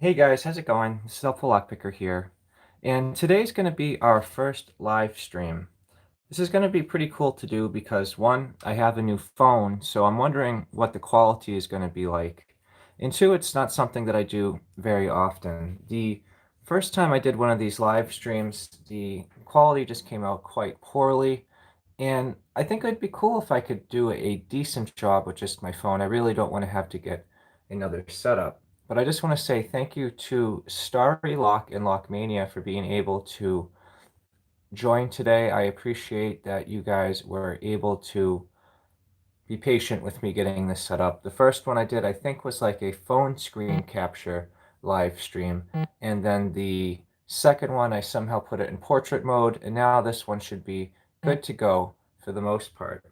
Hey guys, how's it going? This is HelpfulLockPicker here. And today's going to be our first live stream. This is going to be pretty cool to do because one, I have a new phone, so I'm wondering what the quality is going to be like. And two, it's not something that I do very often. The first time I did one of these live streams, the quality just came out quite poorly. And I think it'd be cool if I could do a decent job with just my phone. I really don't want to have to get another setup. But I just want to say thank you to Starry Lock and Lockmania for being able to join today. I appreciate that you guys were able to be patient with me getting this set up. The first one I did, I think, was like a phone screen capture live stream. And then the second one, I somehow put it in portrait mode. And now this one should be good to go for the most part.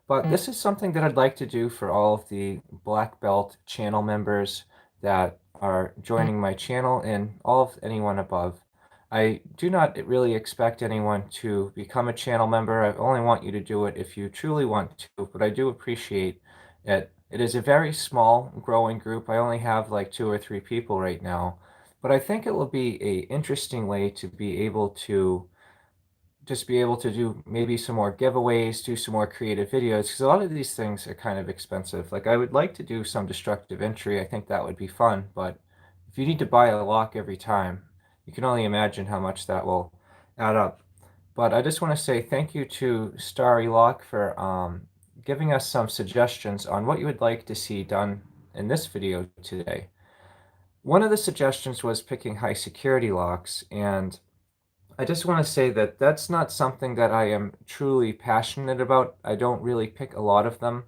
But this is something that I'd like to do for all of the Black Belt channel members that are joining my channel and all of anyone above. I do not really expect anyone to become a channel member. I only want you to do it if you truly want to, but I do appreciate it. It is a very small growing group. I only have like 2 or 3 people right now, but I think it will be a interesting way to be able to just be able to do maybe some more giveaways, do some more creative videos, because a lot of these things are kind of expensive. Like I would like to do some destructive entry. I think that would be fun, but if you need to buy a lock every time, you can only imagine how much that will add up. But I just want to say thank you to Starry Lock for giving us some suggestions on what you would like to see done in this video today. One of the suggestions was picking high security locks, and I just want to say that that's not something that I am truly passionate about. I don't really pick a lot of them.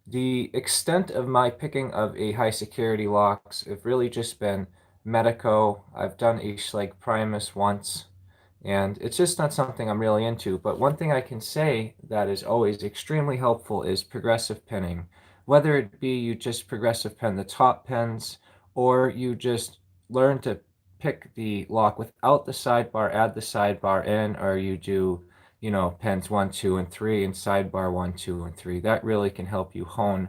The extent of my picking of a high security locks have really just been Medico. I've done a Schleg Primus once, and it's just not something I'm really into. But one thing I can say that is always extremely helpful is progressive pinning. Whether it be you just progressive pin the top pins, or you just learn to pick the lock without the sidebar, add the sidebar in, or you do, pins 1, 2, and 3, and sidebar 1, 2, and 3. That really can help you hone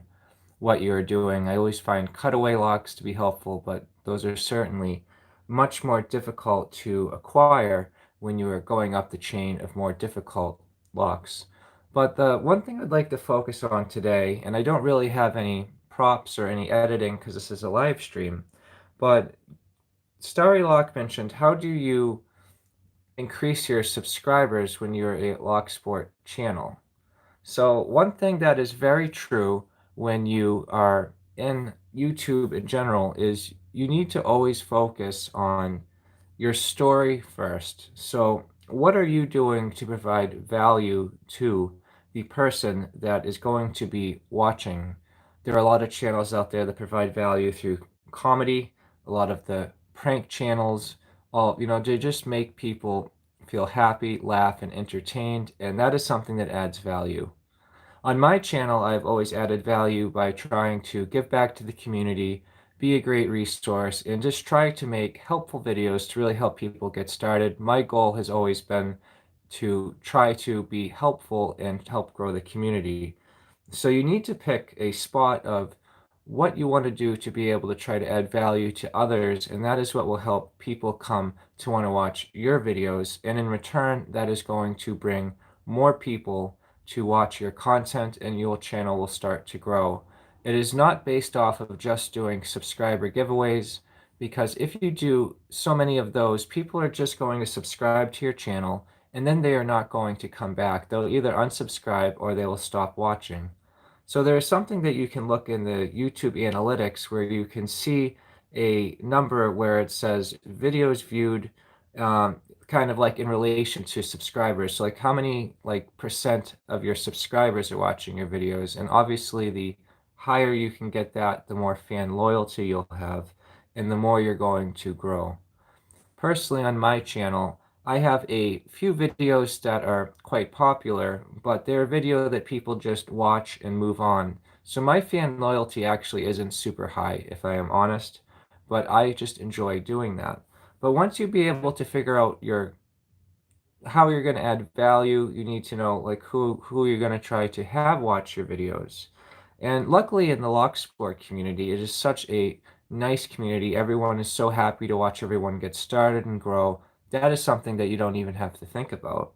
what you're doing. I always find cutaway locks to be helpful, but those are certainly much more difficult to acquire when you are going up the chain of more difficult locks. But the one thing I'd like to focus on today, and I don't really have any props or any editing because this is a live stream, but Starry Lock mentioned, how do you increase your subscribers when you're a Lock Sport channel? So one thing that is very true when you are in YouTube in general is you need to always focus on your story first. So what are you doing to provide value to the person that is going to be watching? There are a lot of channels out there that provide value through comedy, a lot of the prank channels, they just make people feel happy, laugh, and entertained, and that is something that adds value. On my channel, I've always added value by trying to give back to the community, be a great resource, and just try to make helpful videos to really help people get started. My goal has always been to try to be helpful and help grow the community. So you need to pick a spot of what you want to do to be able to try to add value to others, and that is what will help people come to want to watch your videos. And in return, that is going to bring more people to watch your content, and your channel will start to grow. It is not based off of just doing subscriber giveaways, because if you do so many of those, people are just going to subscribe to your channel, and then they are not going to come back. They'll either unsubscribe or they will stop watching. So there's something that you can look in the YouTube analytics where you can see a number where it says videos viewed, kind of like in relation to subscribers. So like how many like percent of your subscribers are watching your videos. And obviously the higher you can get that, the more fan loyalty you'll have and the more you're going to grow. Personally, on my channel, I have a few videos that are quite popular, but they're a video that people just watch and move on. So my fan loyalty actually isn't super high, if I am honest, but I just enjoy doing that. But once you be able to figure out how you're going to add value, you need to know like who you're going to try to have watch your videos. And luckily in the Lock Sport community, it is such a nice community. Everyone is so happy to watch everyone get started and grow. That is something that you don't even have to think about.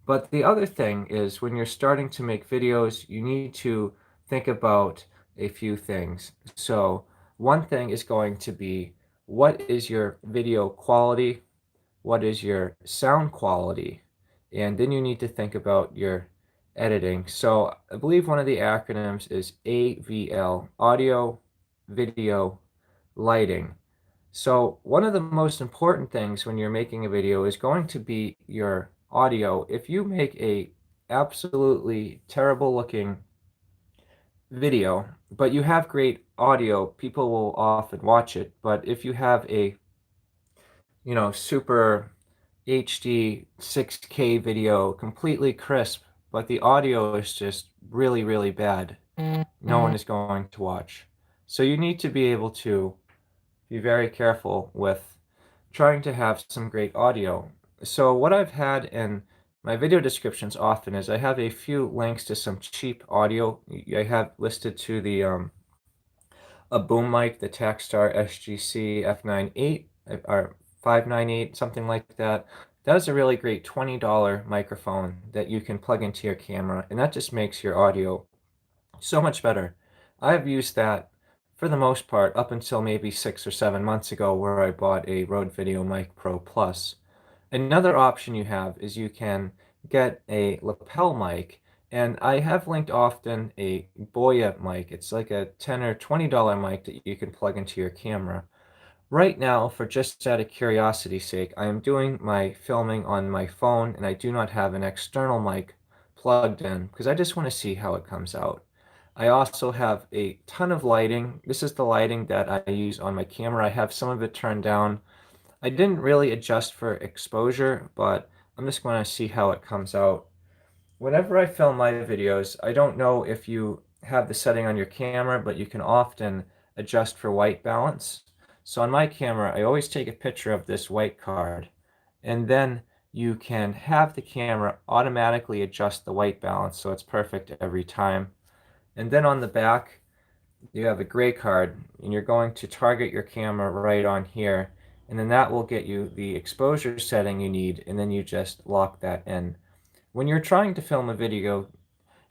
But the other thing is when you're starting to make videos, you need to think about a few things. So one thing is going to be, what is your video quality? What is your sound quality? And then you need to think about your editing. So I believe one of the acronyms is AVL, audio, video, lighting. So one of the most important things when you're making a video is going to be your audio. If you make a absolutely terrible looking video, but you have great audio, people will often watch it. But if you have a, super HD 6K video, completely crisp, but the audio is just really, really bad, no one is going to watch. So you need to be able to be very careful with trying to have some great audio. So what I've had in my video descriptions often is I have a few links to some cheap audio. I have listed to the a boom mic, the Takstar SGC F98 or 598, something like that. That is a really great $20 microphone that you can plug into your camera, and that just makes your audio so much better. I've used that for the most part up until maybe 6 or 7 months ago, where I bought a Rode Video Mic Pro Plus. Another option you have is you can get a lapel mic, and I have linked often a Boya mic. It's like a $10 or $20 mic that you can plug into your camera. Right now, for just out of curiosity's sake, I am doing my filming on my phone, and I do not have an external mic plugged in because I just want to see how it comes out. I also have a ton of lighting. This is the lighting that I use on my camera. I have some of it turned down. I didn't really adjust for exposure, but I'm just going to see how it comes out. Whenever I film my videos, I don't know if you have the setting on your camera, but you can often adjust for white balance. So on my camera, I always take a picture of this white card, and then you can have the camera automatically adjust the white balance so it's perfect every time. And then on the back, you have a gray card, and you're going to target your camera right on here, and then that will get you the exposure setting you need, and then you just lock that in. When you're trying to film a video,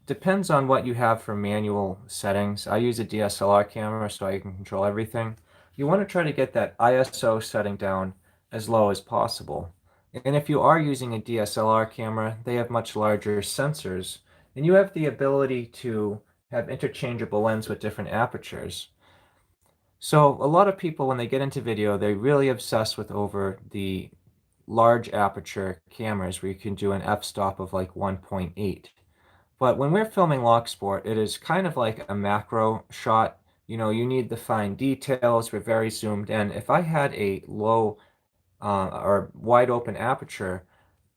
depends on what you have for manual settings. I use a DSLR camera so I can control everything. You want to try to get that ISO setting down as low as possible. And if you are using a DSLR camera, they have much larger sensors, and you have the ability to have interchangeable lens with different apertures. So a lot of people, when they get into video, they really obsess with over the large aperture cameras where you can do an f-stop of like 1.8. But when we're filming lock sport, it is kind of like a macro shot. You need the fine details. We're very zoomed in. If I had a low or wide open aperture,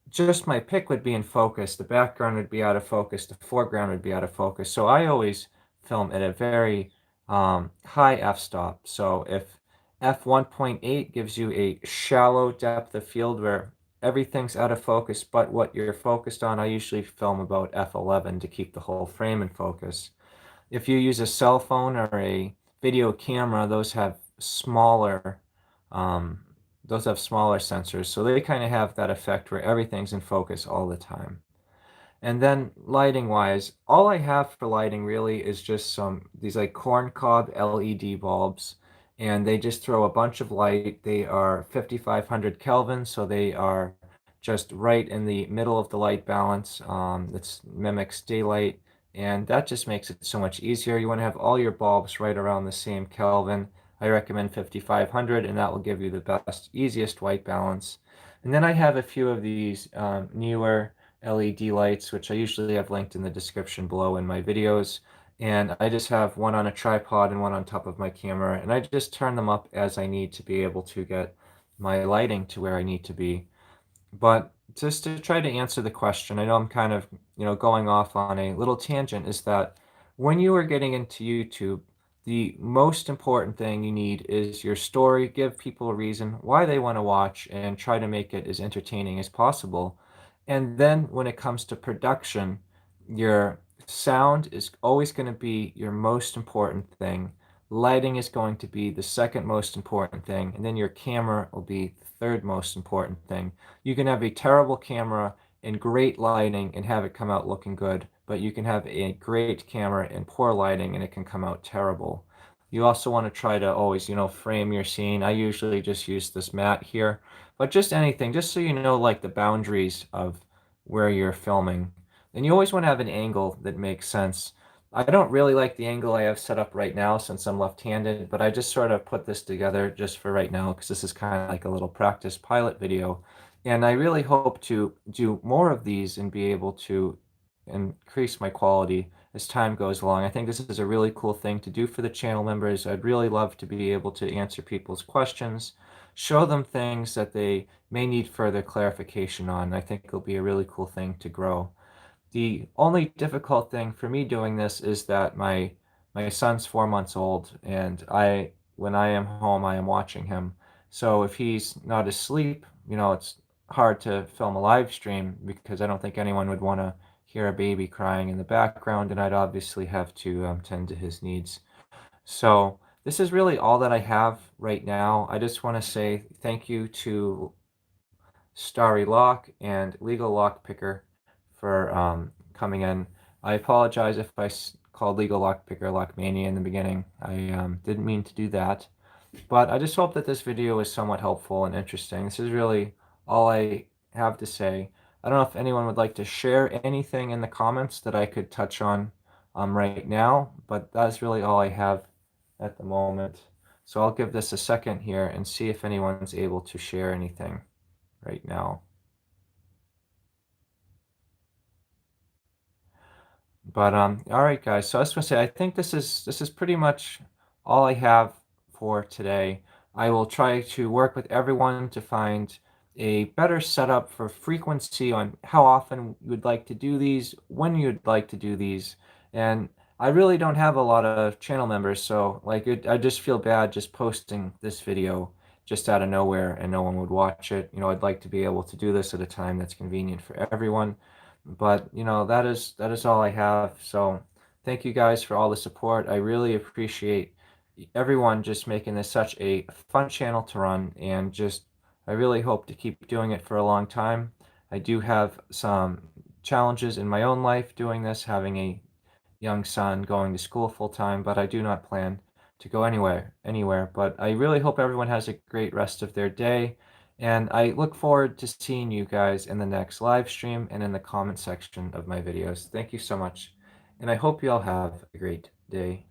just my pick would be in focus, the background would be out of focus, the foreground would be out of focus. So I always film at a very high f-stop. So if f1.8 gives you a shallow depth of field where everything's out of focus but what you're focused on, I usually film about f11 to keep the whole frame in focus. If you use a cell phone or a video camera, um, those have smaller sensors, so they kind of have that effect where everything's in focus all the time. And then lighting wise, all I have for lighting really is just these like corncob LED bulbs, and they just throw a bunch of light. They are 5500 Kelvin, so they are just right in the middle of the light balance. That mimics daylight, and that just makes it so much easier. You want to have all your bulbs right around the same Kelvin. I recommend 5500, and that will give you the best, easiest white balance. And then I have a few of these newer LED lights, which I usually have linked in the description below in my videos. And I just have one on a tripod and one on top of my camera, and I just turn them up as I need to be able to get my lighting to where I need to be. But just to try to answer the question, I know I'm kind of, going off on a little tangent, is that when you are getting into YouTube, the most important thing you need is your story. Give people a reason why they want to watch and try to make it as entertaining as possible. And then when it comes to production, your sound is always going to be your most important thing. lighting is going to be the second most important thing, and then your camera will be the third most important thing. You can have a terrible camera and great lighting and have it come out looking good, but you can have a great camera and poor lighting and it can come out terrible. You also want to try to always, frame your scene. I usually just use this mat here, but just anything, just so you know, like the boundaries of where you're filming. And you always want to have an angle that makes sense. I don't really like the angle I have set up right now since I'm left-handed, but I just sort of put this together just for right now because this is kind of like a little practice pilot video. And I really hope to do more of these and be able to increase my quality as time goes along. I think this is a really cool thing to do for the channel members. I'd really love to be able to answer people's questions, show them things that they may need further clarification on. I think it'll be a really cool thing to grow. The only difficult thing for me doing this is that my son's 4 months old, and when I am home, I am watching him. So if he's not asleep, it's hard to film a live stream because I don't think anyone would want to hear a baby crying in the background, and I'd obviously have to tend to his needs. So this is really all that I have right now. I just want to say thank you to Starry Lock and Legal Lock Picker for coming in. I apologize if I called Legal Lock Picker Lockmania in the beginning. I didn't mean to do that. But I just hope that this video is somewhat helpful and interesting. This is really all I have to say. I don't know if anyone would like to share anything in the comments that I could touch on right now, but that's really all I have at the moment. So I'll give this a second here and see if anyone's able to share anything right now. But all right, guys. So I was gonna say, I think this is pretty much all I have for today. I will try to work with everyone to find a better setup for frequency on how often you would like to do these, when you'd like to do these, and I really don't have a lot of channel members, so like I just feel bad just posting this video just out of nowhere and no one would watch it. I'd like to be able to do this at a time that's convenient for everyone. But that is all I have. So thank you guys for all the support. I really appreciate everyone just making this such a fun channel to run, and just I really hope to keep doing it for a long time. I do have some challenges in my own life doing this, having a young son going to school full time, but I do not plan to go anywhere. But I really hope everyone has a great rest of their day. And I look forward to seeing you guys in the next live stream and in the comment section of my videos. Thank you so much. And I hope you all have a great day.